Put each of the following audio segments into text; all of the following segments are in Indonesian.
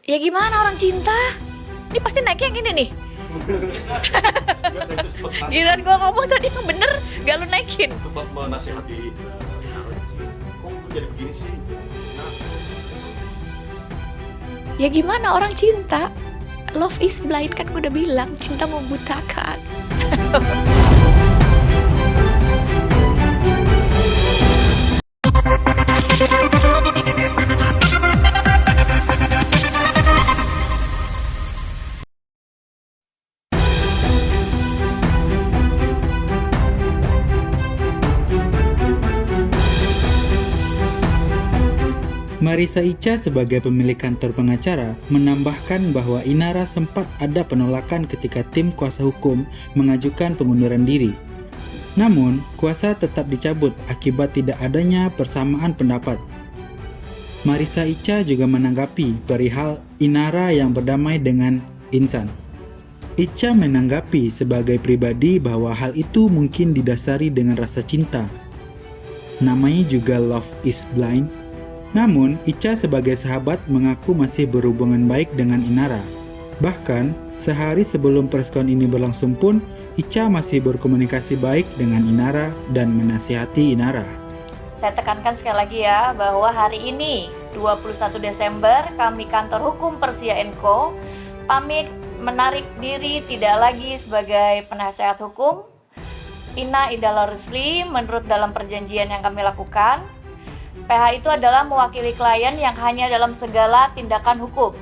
Ya gimana orang cinta? Ini pasti naiknya yang ini nih. Giliran gua ngomong tadi yang bener, gak lu naikin. Sempat menasihati Inara sih. Kok jadi begini sih? Nah, Ya gimana orang cinta? Love is blind kan gue udah bilang, cinta membutakan. Marissa Icha sebagai pemilik kantor pengacara menambahkan bahwa Inara sempat ada penolakan ketika tim kuasa hukum mengajukan pengunduran diri. Namun, kuasa tetap dicabut akibat tidak adanya persamaan pendapat. Marissa Icha juga menanggapi perihal Inara yang berdamai dengan Insan. Icha menanggapi sebagai pribadi bahwa hal itu mungkin didasari dengan rasa cinta. Namanya juga Love is Blind. Namun, Icha sebagai sahabat mengaku masih berhubungan baik dengan Inara. Bahkan, sehari sebelum preskon ini berlangsung pun, Icha masih berkomunikasi baik dengan Inara dan menasihati Inara. Saya tekankan sekali lagi ya, bahwa hari ini 21 Desember kami kantor hukum Persia & Co pamit menarik diri tidak lagi sebagai penasehat hukum Ina Idala Rusli menurut dalam perjanjian yang kami lakukan. PH itu adalah mewakili klien yang hanya dalam segala tindakan hukum.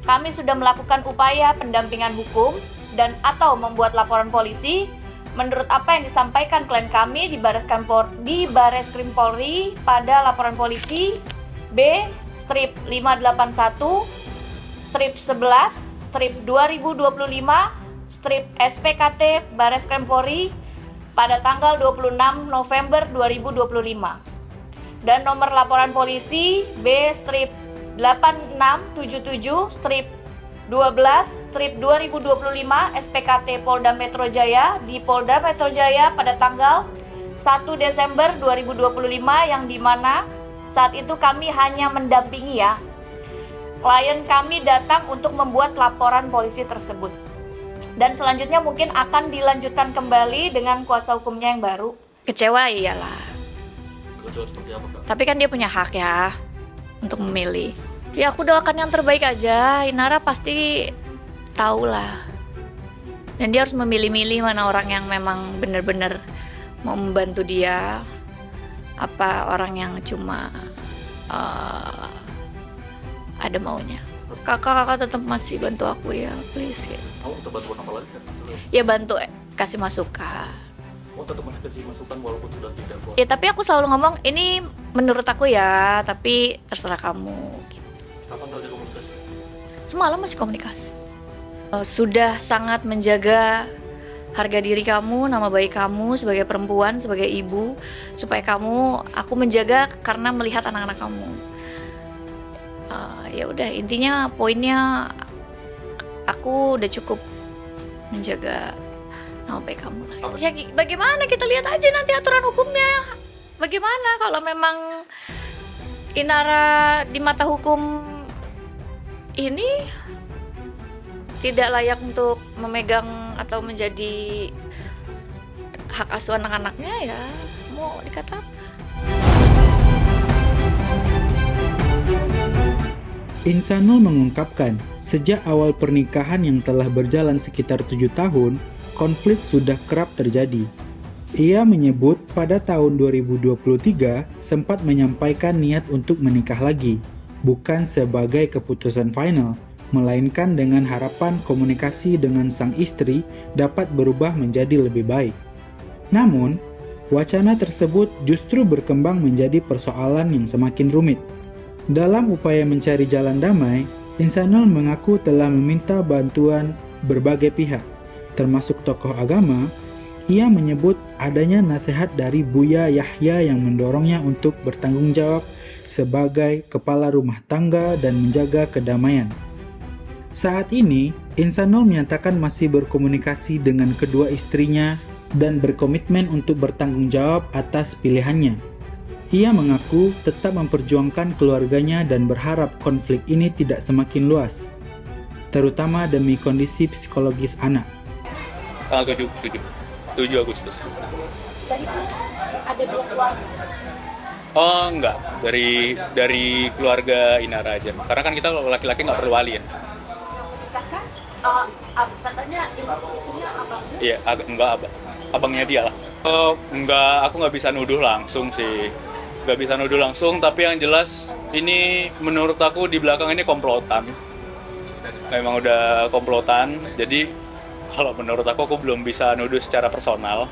Kami sudah melakukan upaya pendampingan hukum dan atau membuat laporan polisi menurut apa yang disampaikan klien kami di Bareskrim Polri pada laporan polisi B-11-2025-SPKT Bareskrim Polri pada tanggal 26 November 2025. Dan nomor laporan polisi B-8677-12-2025 SPKT Polda Metro Jaya di Polda Metro Jaya pada tanggal 1 Desember 2025 yang dimana saat itu kami hanya mendampingi ya. Klien kami datang untuk membuat laporan polisi tersebut. Dan selanjutnya mungkin akan dilanjutkan kembali dengan kuasa hukumnya yang baru. Kecewa iyalah. seperti apa, Kak? Tapi kan dia punya hak ya untuk memilih. Ya aku doakan yang terbaik aja. Inara pasti tahu lah. Dan dia harus memilih-milih mana orang yang memang benar-benar mau membantu dia, apa orang yang cuma ada maunya. Kakak tetap masih bantu aku ya, please ya. Kamu minta bantuan apa lagi, Kak? Ya bantu kasih masukan. Oh, tetap masih kasih masukan walaupun sudah tidak kuat. Ya tapi aku selalu ngomong ini menurut aku ya, tapi terserah kamu. Kapan terakhir komunikasi? Semalam masih komunikasi. Sudah sangat menjaga harga diri kamu, nama baik kamu sebagai perempuan, sebagai ibu, supaya aku menjaga karena melihat anak-anak kamu. Ya udah, intinya poinnya aku udah cukup menjaga nama baik kamu lah. Ya bagaimana kita lihat aja nanti aturan hukumnya. Bagaimana kalau memang Inara di mata hukum ini tidak layak untuk memegang atau menjadi hak asuh anak-anaknya, ya mau dikata apa? Insanul mengungkapkan, sejak awal pernikahan yang telah berjalan sekitar 7 tahun, konflik sudah kerap terjadi. Ia menyebut pada tahun 2023 sempat menyampaikan niat untuk menikah lagi, bukan sebagai keputusan final, melainkan dengan harapan komunikasi dengan sang istri dapat berubah menjadi lebih baik. Namun, wacana tersebut justru berkembang menjadi persoalan yang semakin rumit. Dalam upaya mencari jalan damai, Insanul mengaku telah meminta bantuan berbagai pihak, termasuk tokoh agama. Ia menyebut adanya nasihat dari Buya Yahya yang mendorongnya untuk bertanggung jawab sebagai kepala rumah tangga dan menjaga kedamaian. Saat ini, Insanul menyatakan masih berkomunikasi dengan kedua istrinya dan berkomitmen untuk bertanggung jawab atas pilihannya. Ia mengaku tetap memperjuangkan keluarganya dan berharap konflik ini tidak semakin luas, terutama demi kondisi psikologis anak. Tanggal 7 Agustus. Dan itu ada 2 keluarga. Oh enggak, dari keluarga Inara aja. Karena kan kita laki-laki nggak perlu wali ya. Kakak, katanya isunya apa? Iya, enggak abangnya dia lah. Enggak, aku nggak bisa nuduh langsung sih. Nggak bisa nuduh langsung, tapi yang jelas ini menurut aku di belakang ini komplotan. Memang udah komplotan, jadi kalau menurut aku belum bisa nuduh secara personal.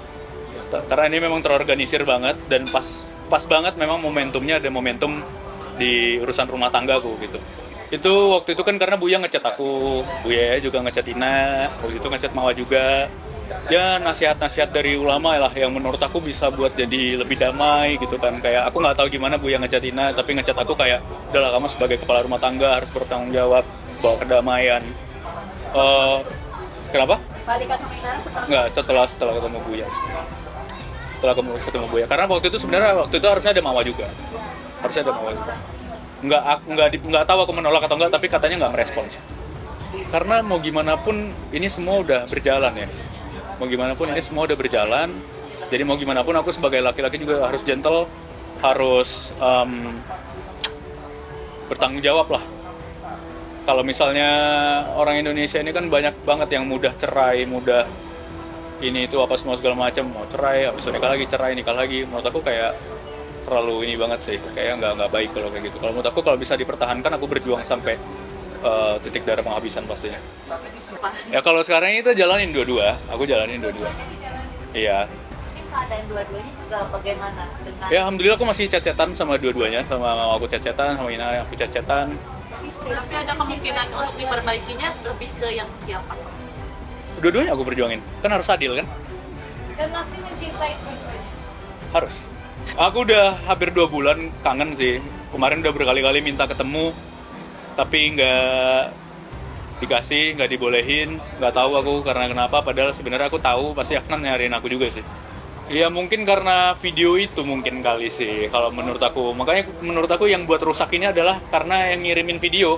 Karena ini memang terorganisir banget dan pas banget memang momentumnya, ada momentum di urusan rumah tanggaku gitu. Itu waktu itu kan karena Buya ngechat aku, Buya juga ngechat Ina, waktu itu ngechat Mawa juga. Ya nasihat-nasihat dari ulama lah yang menurut aku bisa buat jadi lebih damai gitu kan. Kayak aku nggak tahu gimana Buya ngechat Ina, tapi ngechat aku kayak udahlah kamu sebagai kepala rumah tangga harus bertanggung jawab bawa kedamaian. Kenapa? Balikan sama Inara Nggak, setelah ketemu Buya. Setelah ketemu Buya. Karena waktu itu harusnya ada Mawa juga. Harusnya ada Mawa juga. Nggak tahu aku menolak atau enggak, tapi katanya nggak merespons. Karena mau gimana pun ini semua udah berjalan ya. Mau gimana pun ini semua udah berjalan. Jadi mau gimana pun aku sebagai laki-laki juga harus gentle, harus bertanggung jawab lah. Kalau misalnya orang Indonesia ini kan banyak banget yang mudah cerai, mudah ini itu apa semua segala macam, mau cerai, habis itu nikah lagi. Menurut aku kayak terlalu ini banget sih, kayak nggak baik kalau kayak gitu. Kalau menurut aku kalau bisa dipertahankan, aku berjuang sampai titik darah penghabisan pastinya. Ya kalau sekarang itu jalanin dua-dua, aku jalanin dua-dua. Iya. Ini keadaan dua-duanya juga bagaimana dengan Ya alhamdulillah aku masih chat-chatan sama dua-duanya, sama mama aku chat-chatan, sama Ina aku chat-chatan. istri? Tapi ada kemungkinan untuk diperbaikinya lebih ke yang siapa? Dua-duanya aku perjuangin, kan harus adil kan? Dan masih mencintai Harus. Aku udah hampir 2 bulan kangen sih. Kemarin udah berkali-kali minta ketemu, tapi nggak dikasih, nggak dibolehin. Nggak tahu aku karena kenapa, padahal sebenarnya aku tahu pasti Afnan nyariin aku juga sih. Iya mungkin karena video itu mungkin kali sih kalau menurut aku. Makanya menurut aku yang buat rusak ini adalah karena yang ngirimin video.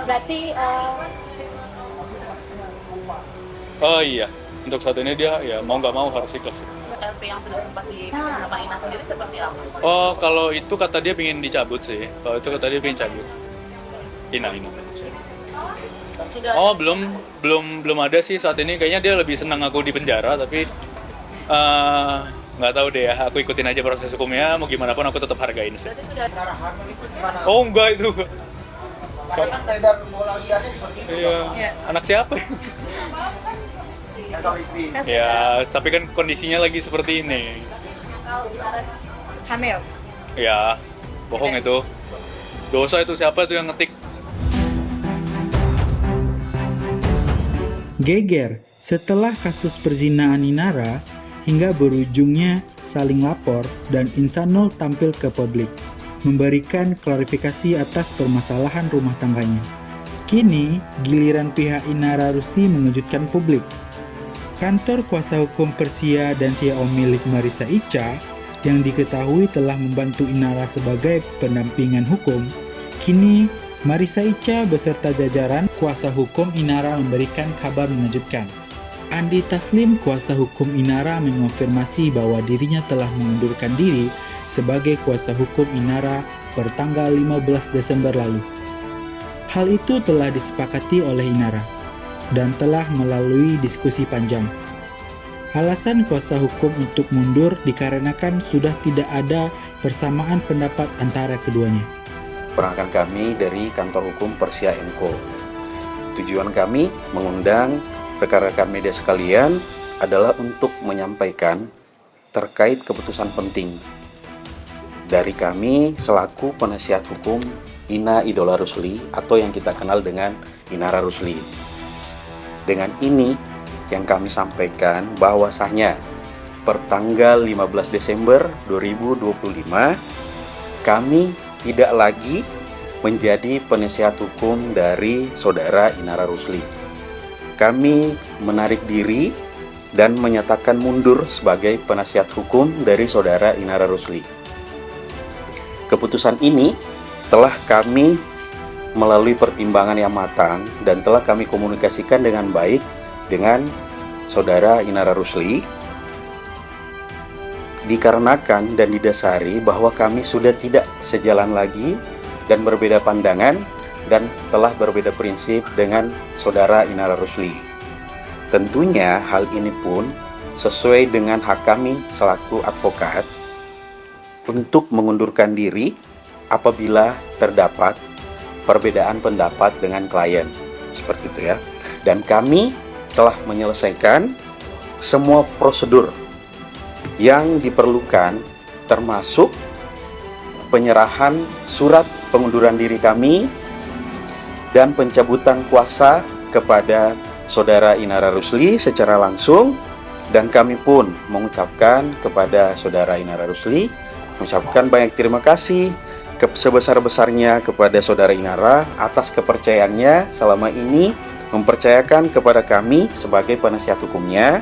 berarti Oh iya, untuk saat ini dia ya mau nggak mau harus ikhlas. LP yang sudah sempat dipegang sama Ina sendiri seperti apa? Oh kalau itu kata dia pengen dicabut sih. Kalau itu kata dia pengen cabut. Ina. Sudah Oh belum ada sih saat ini. Kayaknya dia lebih senang aku di penjara, tapi nggak tahu deh ya. Aku ikutin aja proses hukumnya. Mau gimana pun aku tetap hargain sih. berarti sudah Oh enggak itu. Kan beredar bola liarnya seperti itu. Iya. Anak siapa? Ya tapi kan kondisinya lagi seperti ini. hamil. Ya bohong itu. Dosa itu siapa itu yang ngetik? Geger setelah kasus perzinaan Inara hingga berujungnya saling lapor dan Insanul tampil ke publik, memberikan klarifikasi atas permasalahan rumah tangganya. Kini, giliran pihak Inara Rusli mengejutkan publik. Kantor kuasa hukum Persia dan CEO milik Marissa Icha yang diketahui telah membantu Inara sebagai pendampingan hukum, kini Marissa Icha beserta jajaran kuasa hukum Inara memberikan kabar mengejutkan. Andi Taslim, kuasa hukum Inara, mengonfirmasi bahwa dirinya telah mengundurkan diri sebagai kuasa hukum Inara per tanggal 15 Desember lalu. Hal itu telah disepakati oleh Inara dan telah melalui diskusi panjang. Alasan kuasa hukum untuk mundur dikarenakan sudah tidak ada persamaan pendapat antara keduanya. Perangkat kami dari kantor hukum Persia & Co. Tujuan kami mengundang rekan-rekan media sekalian adalah untuk menyampaikan terkait keputusan penting dari kami selaku penasihat hukum Ina Idola Rusli atau yang kita kenal dengan Inara Rusli. Dengan ini yang kami sampaikan bahwasanya per tanggal 15 Desember 2025 kami tidak lagi menjadi penasihat hukum dari saudara Inara Rusli. Kami menarik diri dan menyatakan mundur sebagai penasihat hukum dari saudara Inara Rusli. Keputusan ini telah kami melalui pertimbangan yang matang dan telah kami komunikasikan dengan baik dengan saudara Inara Rusli, dikarenakan dan didasari bahwa kami sudah tidak sejalan lagi dan berbeda pandangan dan telah berbeda prinsip dengan saudara Inara Rusli. Tentunya hal ini pun sesuai dengan hak kami selaku advokat untuk mengundurkan diri apabila terdapat perbedaan pendapat dengan klien. Seperti itu ya. Dan kami telah menyelesaikan semua prosedur yang diperlukan, termasuk penyerahan surat pengunduran diri kami dan pencabutan kuasa kepada saudara Inara Rusli secara langsung, dan kami pun mengucapkan kepada saudara Inara Rusli, mengucapkan banyak terima kasih sebesar-besarnya kepada saudara Inara atas kepercayaannya selama ini mempercayakan kepada kami sebagai penasihat hukumnya.